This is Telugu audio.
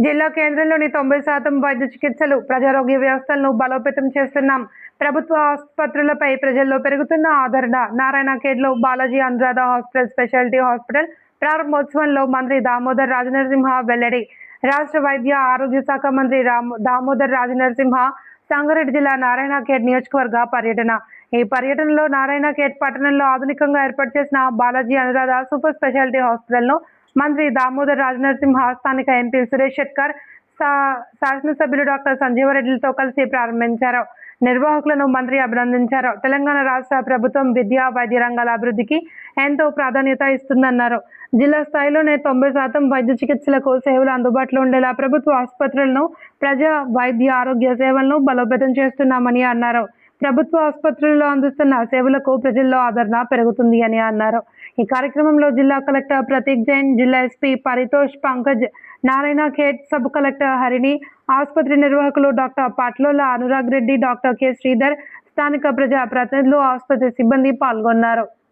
జిల్లా కేంద్రంలోని 90% వైద్య చికిత్సలు, ప్రజారోగ్య వ్యవస్థలను బలోపేతం చేస్తున్నాం. ప్రభుత్వ ఆసుపత్రులపై ప్రజల్లో పెరుగుతున్న ఆదరణ. నారాయణఖేడ్లో Balaji Anuradha hospital speciality hospital ప్రారంభోత్సవంలో మంత్రి దామోదర్ రాజనరసింహ వెల్లడి. రాష్ట్ర వైద్య ఆరోగ్య శాఖ మంత్రి దామోదర్ రాజనరసింహ సంగారెడ్డి జిల్లా నారాయణఖేడ్ నియోజకవర్గ పర్యటన. ఈ పర్యటనలో నారాయణఖేడ్ పట్టణంలో ఆధునికంగా ఏర్పాటు చేసిన బాలాజీ అనురాధ సూపర్ స్పెషాలిటీ హాస్పిటల్ను మంత్రి దామోదర్ రాజనరసింహ, స్థానిక ఎంపీ సురేష్ షెట్కర్, శాసనసభ్యులు డాక్టర్ సంజీవరెడ్డిలతో కలిసి ప్రారంభించారు. నిర్వాహకులను మంత్రి అభినందించారు. తెలంగాణ రాష్ట్ర ప్రభుత్వం విద్యా, వైద్య రంగాల అభివృద్ధికి ఎంతో ప్రాధాన్యత ఇస్తుందన్నారు. జిల్లా స్థాయిలోనే 90% వైద్య చికిత్సలకు సేవలు అందుబాటులో ఉండేలా ప్రభుత్వ ఆసుపత్రులను, ప్రజా వైద్య ఆరోగ్య సేవలను బలోపేతం చేస్తున్నామని అన్నారు. ప్రభుత్వ ఆసుపత్రుల్లో అందిస్తున్న సేవలకు ప్రజల్లో ఆదరణ పెరుగుతుంది అని అన్నారు. ఈ కార్యక్రమంలో జిల్లా కలెక్టర్ ప్రతీక్ జైన్, జిల్లా SP Paritosh Pankaj, Narayankhed sub collector Harini, ఆసుపత్రి నిర్వాహకులు doctor Patlola Anurag Reddy, doctor K Sridhar, స్థానిక ప్రజా ప్రతినిధులు, ఆసుపత్రి సిబ్బంది పాల్గొన్నారు.